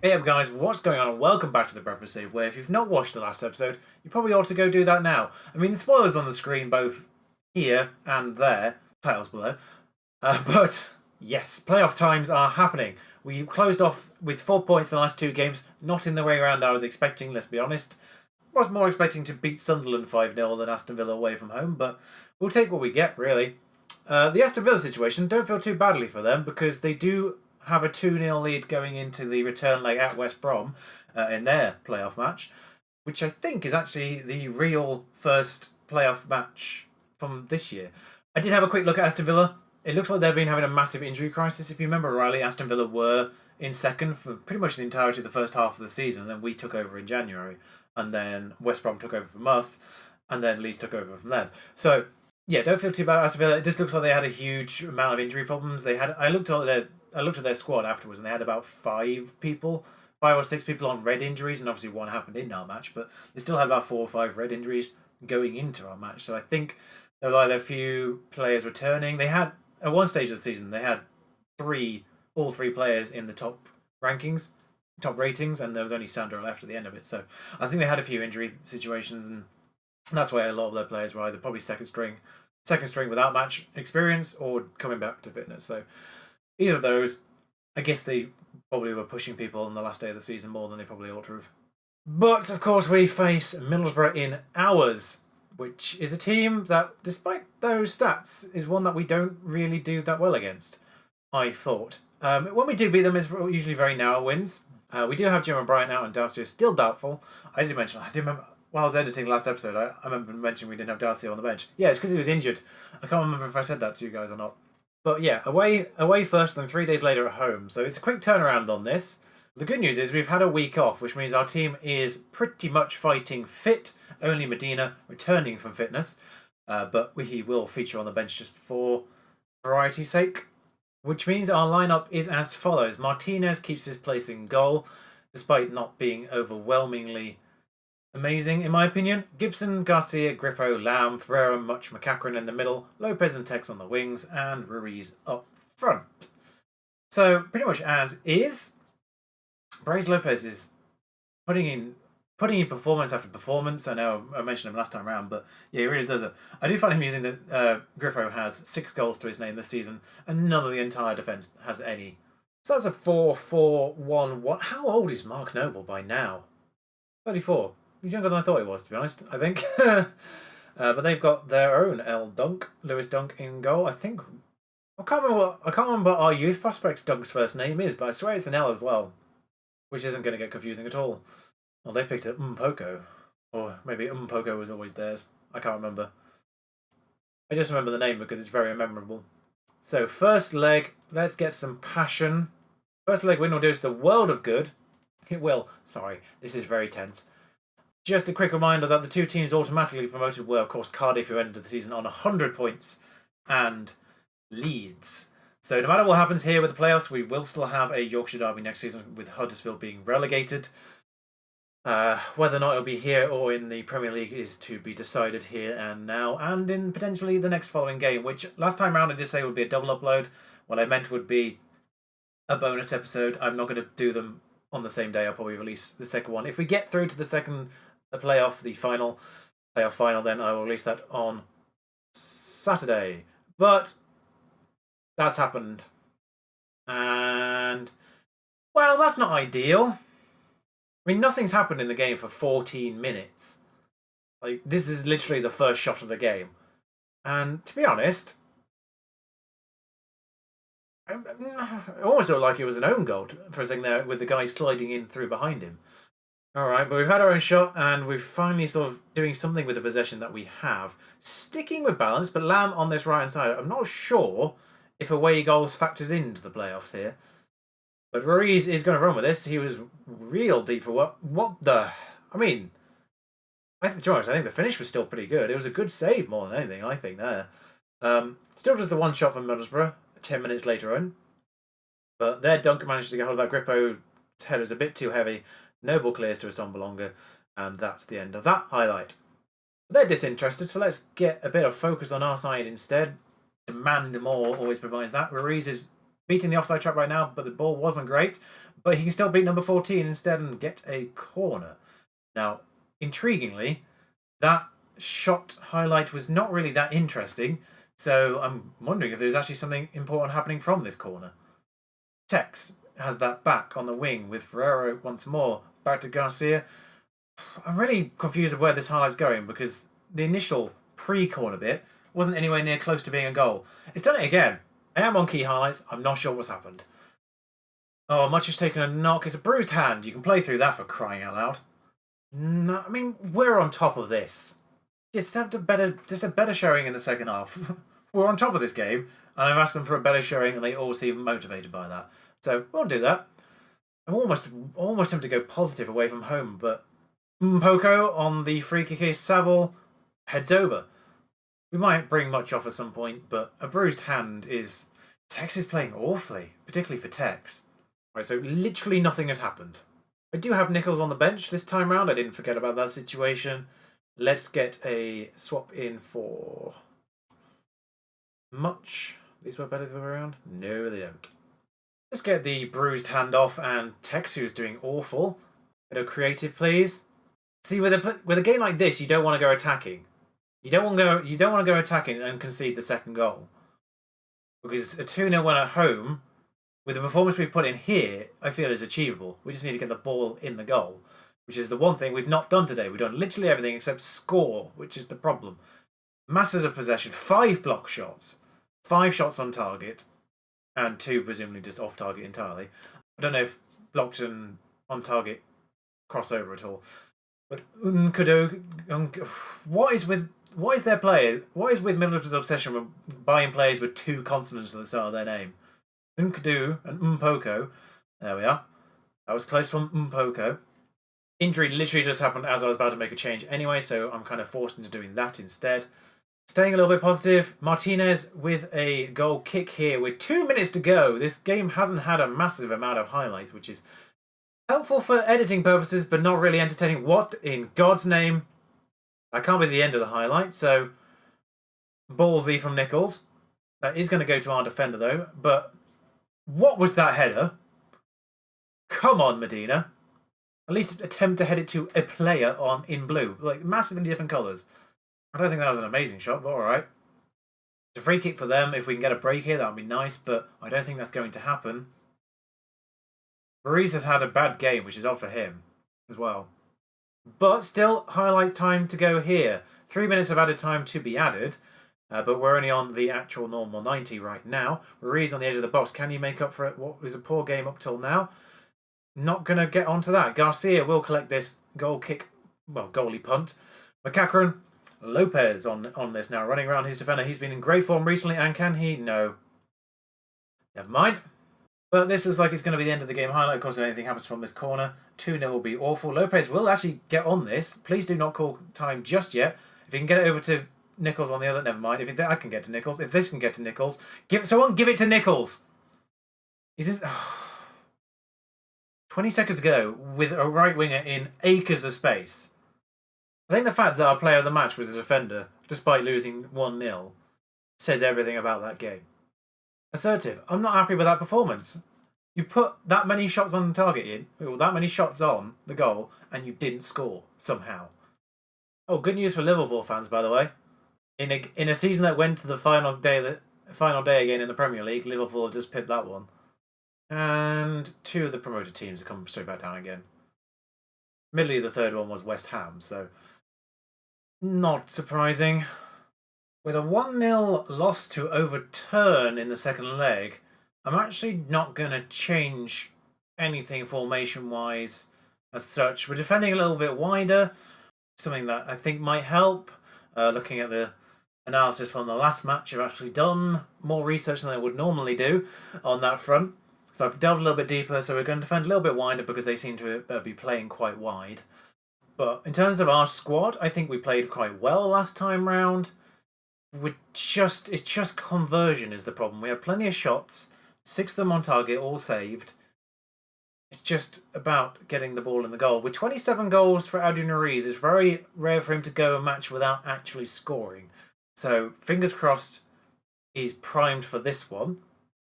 Hey up guys, what's going on and welcome back to the Bradford Save, where if you've not watched the last episode, you probably ought to go do that now. I mean, the spoilers on the screen both here and there, titles below. But yes, playoff times are happening. We closed off with 4 points in the last two games, not in the way around I was expecting, let's be honest. I was more expecting to beat Sunderland 5-0 than Aston Villa away from home, but we'll take what we get, really. The Aston Villa situation, don't feel too badly for them because they do have a 2-0 lead going into the return leg at West Brom in their playoff match, which I think is actually the real first playoff match from this year. I did have a quick look at Aston Villa. It looks like they've been having a massive injury crisis. If you remember rightly, Aston Villa were in second for pretty much the entirety of the first half of the season. Then we took over in January, and then West Brom took over from us, and then Leeds took over from them. So yeah, don't feel too bad, Aston Villa. It just looks like they had a huge amount of injury problems. They had. I looked at their squad afterwards, and they had about 5 or 6 people on red injuries, and obviously one happened in our match. But they still had about 4 or 5 red injuries going into our match. So I think there were either a few players returning. They had at one stage of the season they had all three players in the top rankings, top ratings, and there was only Sandro left at the end of it. So I think they had a few injury situations, and that's why a lot of their players were either probably second string without match experience or coming back to fitness. So either of those, I guess they probably were pushing people on the last day of the season more than they probably ought to have. But of course, we face Middlesbrough in ours, which is a team that, despite those stats, is one that we don't really do that well against. I thought. When we do beat them, it's usually very narrow wins. We do have Jim and Brian out, and Darcy is still doubtful. I did remember while I was editing the last episode, I remember mentioning we didn't have Darcy on the bench. Yeah, it's because he was injured. I can't remember if I said that to you guys or not. But yeah, away first, then 3 days later at home. So it's a quick turnaround on this. The good news is we've had a week off, which means our team is pretty much fighting fit. Only Medina returning from fitness, but he will feature on the bench just for variety's sake. Which means our lineup is as follows. Martinez keeps his place in goal, despite not being overwhelmingly amazing, in my opinion. Gibson, Garcia, Grippo, Lamb, Ferreira, Much, McCachran in the middle, Lopez and Tex on the wings, and Ruiz up front. So, pretty much as is. Bryce Lopez is putting in performance after performance. I know I mentioned him last time around, but yeah, he really does it. I do find him amusing that Grippo has 6 goals to his name this season, and none of the entire defence has any. So that's a 4-4-1-1. How old is Mark Noble by now? 34. He's younger than I thought he was, to be honest, I think. But they've got their own Lewis Dunk in goal. I think I can't remember what our youth prospect's Dunk's first name is, but I swear it's an L as well, which isn't going to get confusing at all. Well, they picked up Mpoko, or maybe Mpoko was always theirs. I can't remember. I just remember the name because it's very memorable. So first leg, let's get some passion. First leg win will do us the world of good. It will. Sorry, this is very tense. Just a quick reminder that the 2 teams automatically promoted were, of course, Cardiff, who ended the season on 100 points, and Leeds. So no matter what happens here with the playoffs, we will still have a Yorkshire derby next season, with Huddersfield being relegated. Whether or not it'll be here or in the Premier League is to be decided here and now, and in potentially the next following game, which last time round I did say would be a double upload. What I meant would be a bonus episode. I'm not going to do them on the same day. I'll probably release the second one. If we get through to the playoff final, then I will release that on Saturday. But that's happened. And, well, that's not ideal. I mean, nothing's happened in the game for 14 minutes. Like, this is literally the first shot of the game. And, to be honest, it almost looked like it was an own goal for a second there, with the guy sliding in through behind him. Alright, but we've had our own shot, and we're finally sort of doing something with the possession that we have. Sticking with balance, but Lamb on this right-hand side. I'm not sure if away goals factors into the playoffs here. But Ruiz is going to run with this. He was real deep for what the... I mean, I think the finish was still pretty good. It was a good save more than anything, I think, there. Still just the one shot from Middlesbrough 10 minutes later on. But their Dunk managed to get hold of that. Grippo's header's a bit too heavy. Noble clears to a Sombalonga, and that's the end of that highlight. They're disinterested, so let's get a bit of focus on our side instead. Demand more always provides that. Ruiz is beating the offside trap right now, but the ball wasn't great. But he can still beat number 14 instead and get a corner. Now, intriguingly, that shot highlight was not really that interesting, so I'm wondering if there's actually something important happening from this corner. Tex has that back on the wing with Ferrero once more. Back to Garcia. I'm really confused of where this highlight's going because the initial pre-corner bit wasn't anywhere near close to being a goal. It's done it again. I am on key highlights. I'm not sure what's happened. Oh, Much has taken a knock. It's a bruised hand. You can play through that for crying out loud. No, I mean, we're on top of this. Just a better showing in the second half. We're on top of this game, and I've asked them for a better showing, and they all seem motivated by that. So we'll do that. I'm almost tempted to go positive away from home, but Mpoko on the free kick is Saville heads over. We might bring Much off at some point, but a bruised hand is... Tex is playing awfully, particularly for Tex. Right, so literally nothing has happened. I do have Nichols on the bench this time round. I didn't forget about that situation. Let's get a swap in for Much. These work better the other way around? No, they don't. Let's get the bruised hand off and Tex, who's doing awful. Bit of creative, please. See, with a game like this, you don't want to go attacking. You don't want to go attacking and concede the second goal. Because a 2-0 win at home, with the performance we've put in here, I feel is achievable. We just need to get the ball in the goal, which is the one thing we've not done today. We've done literally everything except score, which is the problem. Masses of possession, 5 block shots, 5 shots on target, and 2 presumably just off target entirely. I don't know if blocked and on target cross over at all. But what is with Middlesbrough's obsession with buying players with 2 consonants at the start of their name? Nkadu and Mpoko. There we are. That was close from Mpoko. Injury literally just happened as I was about to make a change anyway, so I'm kind of forced into doing that instead. Staying a little bit positive, Martinez with a goal kick here with 2 minutes to go. This game hasn't had a massive amount of highlights, which is helpful for editing purposes, but not really entertaining. What in God's name? That can't be the end of the highlight, so ballsy from Nichols. That is going to go to our defender, though. But what was that header? Come on, Medina. At least attempt to head it to a player in blue. Like, massively different colours. I don't think that was an amazing shot, but alright. It's a free kick for them. If we can get a break here, that would be nice, but I don't think that's going to happen. Ruiz has had a bad game, which is odd for him as well. But still, highlight time to go here. 3 minutes of added time to be added, but we're only on the actual normal 90 right now. Ruiz on the edge of the box. Can you make up for it? What was a poor game up till now? Not going to get onto that. Garcia will collect this goal kick, well, goalie punt. McCachran, Lopez on this now, running around his defender. He's been in great form recently, and can he? No. Never mind. But this looks like it's going to be the end of the game highlight. Of course, if anything happens from this corner, 2-0 will be awful. Lopez will actually get on this. Please do not call time just yet. If you can get it over to Nichols on the other, never mind. I can get to Nichols. If this can get to Nichols, give it to Nichols. 20 seconds to go with a right winger in acres of space. I think the fact that our player of the match was a defender, despite losing 1-0, says everything about that game. Assertive. I'm not happy with that performance. You put that many shots on the target or that many shots on the goal, and you didn't score somehow. Oh, good news for Liverpool fans, by the way. In a season that went to the final day again in the Premier League, Liverpool have just pipped that one, and 2 of the promoted teams have come straight back down again. Admittedly, the third one was West Ham, so not surprising. With a 1-0 loss to overturn in the second leg, I'm actually not going to change anything formation-wise as such. We're defending a little bit wider, something that I think might help. Looking at the analysis from the last match, I've actually done more research than I would normally do on that front. So I've delved a little bit deeper, so we're going to defend a little bit wider because they seem to be playing quite wide. But in terms of our squad, I think we played quite well last time round. It's just conversion is the problem. We have plenty of shots, 6 of them on target, all saved. It's just about getting the ball in the goal. With 27 goals for Adrian Ruiz, it's very rare for him to go a match without actually scoring. So fingers crossed he's primed for this one.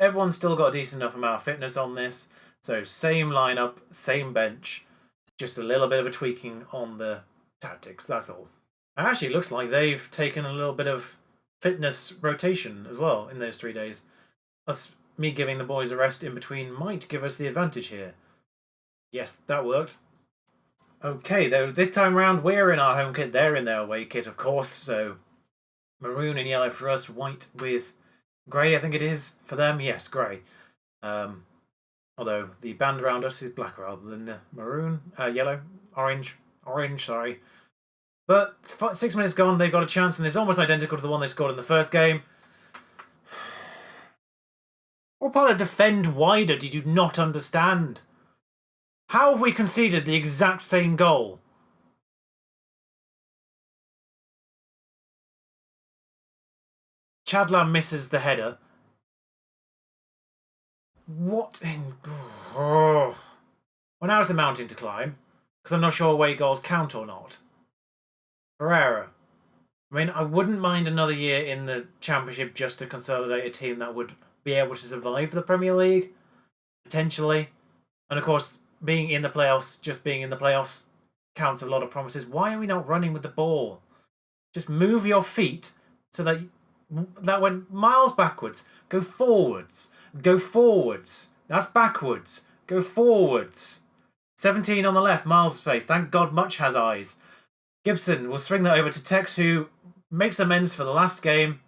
Everyone's still got a decent enough amount of fitness on this. So same lineup, same bench, just a little bit of a tweaking on the tactics. That's all. It actually looks like they've taken a little bit of fitness rotation as well in those 3 days. Us, me giving the boys a rest in between might give us the advantage here. Yes, that worked. Okay, though, this time round we're in our home kit. They're in their away kit, of course. So maroon and yellow for us, white with grey, I think it is for them. Yes, grey. Although the band around us is black rather than maroon, yellow, orange, sorry. But 6 minutes gone, they've got a chance, and it's almost identical to the one they scored in the first game. What part of defend wider did you not understand? How have we conceded the exact same goal? Chadlam misses the header. What in... Oh. Well, now it's a mountain to climb, because I'm not sure away goals count or not. Pereira. I mean, I wouldn't mind another year in the Championship just to consolidate a team that would be able to survive the Premier League, potentially. And of course, being in the playoffs, just being in the playoffs, counts a lot of promises. Why are we not running with the ball? Just move your feet so that went miles backwards. Go forwards. Go forwards. That's backwards. Go forwards. 17 on the left, Miles' space. Thank God Much has eyes. Gibson will swing that over to Tex, who makes amends for the last game.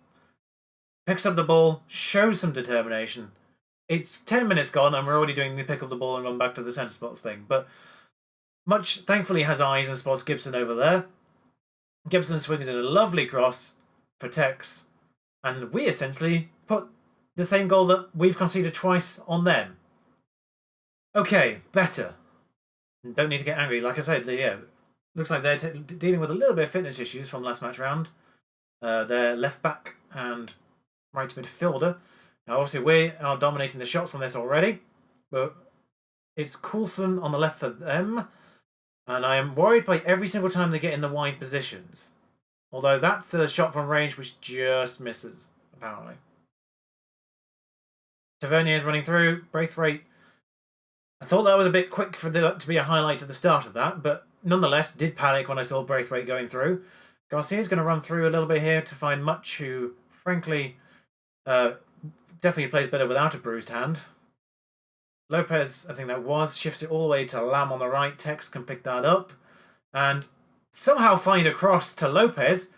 Picks up the ball, shows some determination. It's 10 minutes gone and we're already doing the pick up the ball and run back to the centre spots thing. But Much thankfully has eyes and spots Gibson over there. Gibson swings in a lovely cross for Tex. And we essentially put the same goal that we've conceded twice on them. Okay, better. Don't need to get angry. Like I said, looks like they're dealing with a little bit of fitness issues from last match round. Their left back and right midfielder. Now, obviously, we are dominating the shots on this already, but it's Coulson on the left for them, and I am worried by every single time they get in the wide positions. Although that's a shot from range which just misses, apparently. Tavernier is running through. Braithwaite. I thought that was a bit quick for to be a highlight at the start of that, but nonetheless, did panic when I saw Braithwaite going through. Garcia's going to run through a little bit here to find Much, who, frankly, definitely plays better without a bruised hand. Lopez, I think that was, shifts it all the way to Lamb on the right. Tex can pick that up and somehow find a cross to Lopez.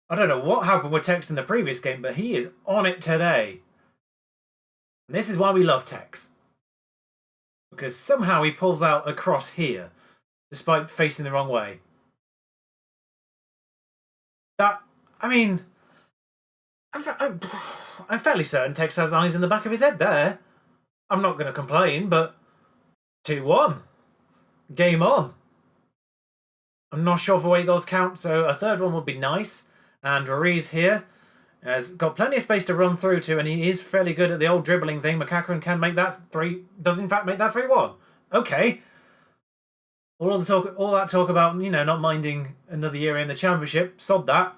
I don't know what happened with Tex in the previous game, but he is on it today. And this is why we love Tex. Because somehow he pulls out a cross here, despite facing the wrong way. I'm fairly certain Tex has eyes in the back of his head there. I'm not going to complain, but 2-1. Game on. I'm not sure if away goals count, so a third one would be nice. And Ruiz here has got plenty of space to run through to, and he is fairly good at the old dribbling thing. McCachran can make that does in fact make that 3-1. Okay. All that talk about, not minding another year in the Championship, sod that.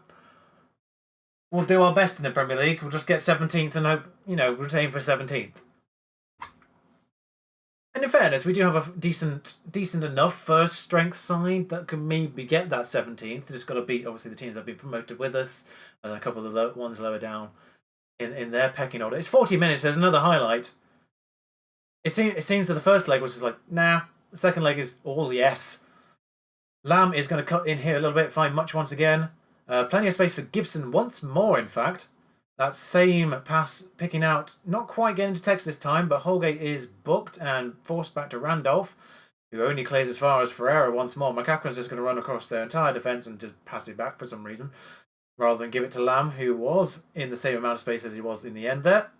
We'll do our best in the Premier League. We'll just get 17th and hope, we'll aim for 17th. And in fairness, we do have a decent enough first strength side that can maybe get that 17th. Just got to beat, obviously, the teams that have been promoted with us and a couple of the ones lower down in their pecking order. It's 40 minutes. There's another highlight. It seems that the first leg was just like, nah. The second leg is all yes. Lamb is going to cut in here a little bit, find Much once again. Plenty of space for Gibson once more, in fact. That same pass picking out, not quite getting to Tex this time, but Holgate is booked and forced back to Randolph, who only clears as far as Ferreira once more. McCachran's just going to run across their entire defence and just pass it back for some reason, rather than give it to Lamb, who was in the same amount of space as he was in the end there.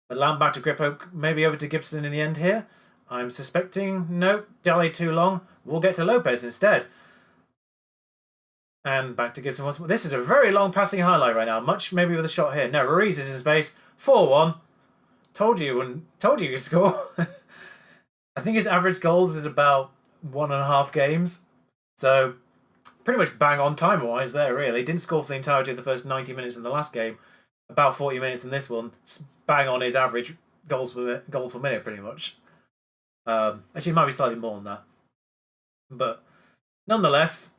But Lamb back to Griphook, maybe over to Gibson in the end here. I'm suspecting, nope, delayed too long. We'll get to Lopez instead. And back to Gibson once more. This is a very long passing highlight right now. Much maybe with a shot here. No, Ruiz is in space. 4-1. Told you you'd score. I think his average goals is about 1.5 games. So pretty much bang on time-wise there, really. Didn't score for the entirety of the first 90 minutes in the last game. about 40 minutes in this one, bang on his average goals per minute, pretty much. Actually, it might be slightly more than that. But nonetheless,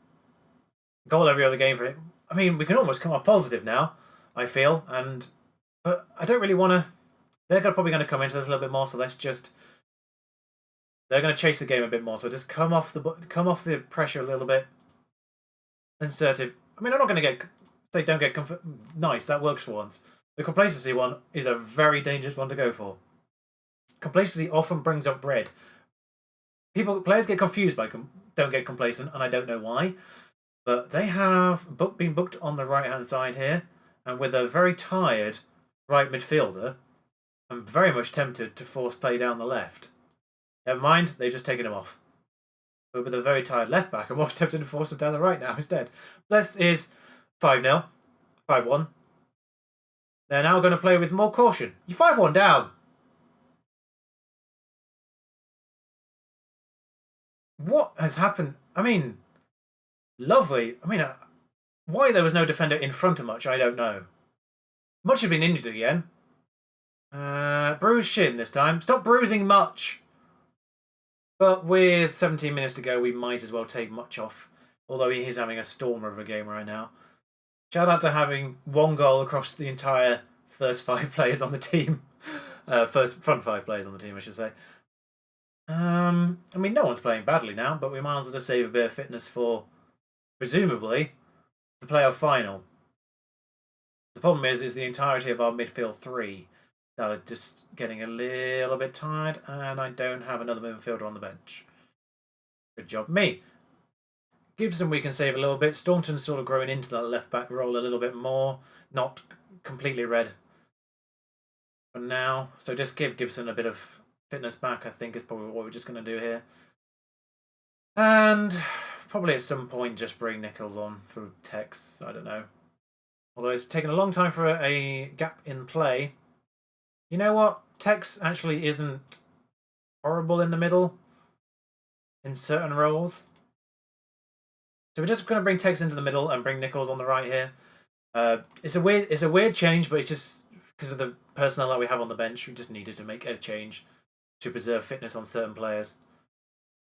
goal every other game for him. I mean, we can almost come off positive now, I feel. But I don't really want to... They're probably going to come into this a little bit more, so let's just... They're going to chase the game a bit more, so just come off the pressure a little bit. Assertive. I mean, I'm not going to get... They don't get comfort. Nice, that works for once. The complacency one is a very dangerous one to go for. Complacency often brings up red. Players get confused by don't get complacent, and I don't know why. But they have been booked on the right-hand side here, and with a very tired right midfielder, I'm very much tempted to force play down the left. Never mind, they've just taken him off. But with a very tired left back, I'm more tempted to force him down the right now instead. This is 5-0, 5-1. They're now going to play with more caution. You're 5-1 down. What has happened? I mean, lovely. I mean, why there was no defender in front of Much, I don't know. Much has been injured again. Bruised shin this time. Stop bruising Much. But with 17 minutes to go, we might as well take Much off. Although he is having a stormer of a game right now. Shout out to having one goal across the entire first 5 players on the team. Front 5 players on the team, I should say. I mean, no one's playing badly now, but we might as well just save a bit of fitness for, presumably, the playoff final. The problem is the entirety of our midfield 3 that are just getting a little bit tired, and I don't have another midfielder on the bench. Good job, me. Gibson we can save a little bit. Staunton's sort of growing into that left-back role a little bit more. Not completely red for now. So just give Gibson a bit of fitness back, I think, is probably what we're just going to do here. And probably at some point just bring Nichols on for Tex. I don't know. Although it's taken a long time for a gap in play. You know what? Tex actually isn't horrible in the middle in certain roles. So we're just going to bring Tex into the middle and bring Nichols on the right here. It's a weird change, but it's just because of the personnel that we have on the bench. We just needed to make a change to preserve fitness on certain players.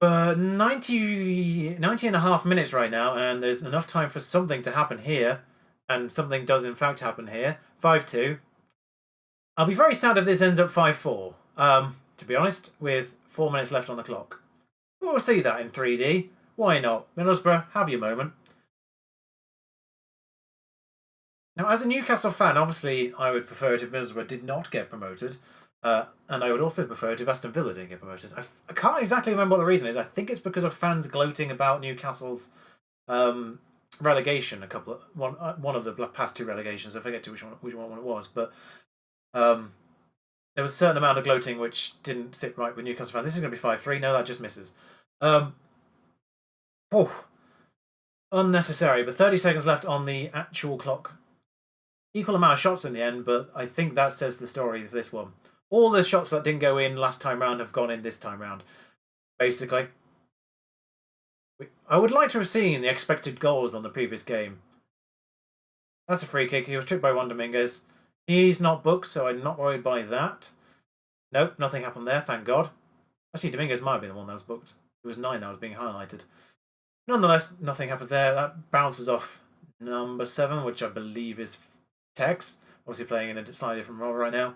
But 90 and a half minutes right now, and there's enough time for something to happen here. And something does in fact happen here. 5-2. I'll be very sad if this ends up 5-4. To be honest, with 4 minutes left on the clock. We'll see that in 3D. Why not? Middlesbrough, have your moment. Now, as a Newcastle fan, obviously, I would prefer it if Middlesbrough did not get promoted. And I would also prefer it if Aston Villa didn't get promoted. I can't exactly remember what the reason is. I think it's because of fans gloating about Newcastle's relegation. One of the past 2 relegations. I forget which one it was. But there was a certain amount of gloating which didn't sit right with Newcastle fans. This is going to be 5-3. No, that just misses. Unnecessary. But 30 seconds left on the actual clock. Equal amount of shots in the end, but I think that says the story of this one. All the shots that didn't go in last time round have gone in this time round, basically. I would like to have seen the expected goals on the previous game. That's a free kick. He was tripped by Juan Dominguez. He's not booked, so I'm not worried by that. Nope, nothing happened there, thank God. Actually, Dominguez might have been the one that was booked. It was 9 that was being highlighted. Nonetheless, nothing happens there. That bounces off number 7, which I believe is Tex. Obviously playing in a slightly different role right now.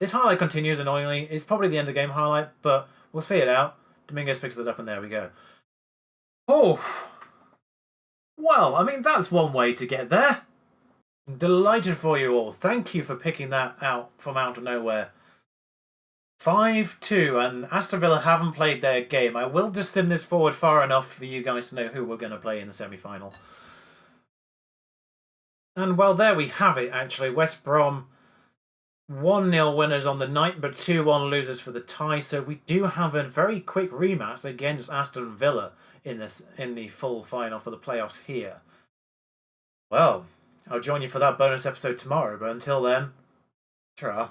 This highlight continues annoyingly. It's probably the end of game highlight, but we'll see it out. Dominguez picks it up and there we go. Oh! Well, I mean, that's one way to get there. Delighted for you all. Thank you for picking that out from out of nowhere. 5-2, and Aston Villa haven't played their game. I will just sim this forward far enough for you guys to know who we're going to play in the semi-final. And well, there we have it, actually. West Brom 1-0 winners on the night, but 2-1 losers for the tie. So we do have a very quick rematch against Aston Villa in the full final for the playoffs here. Well, I'll join you for that bonus episode tomorrow, but until then, ta-ra.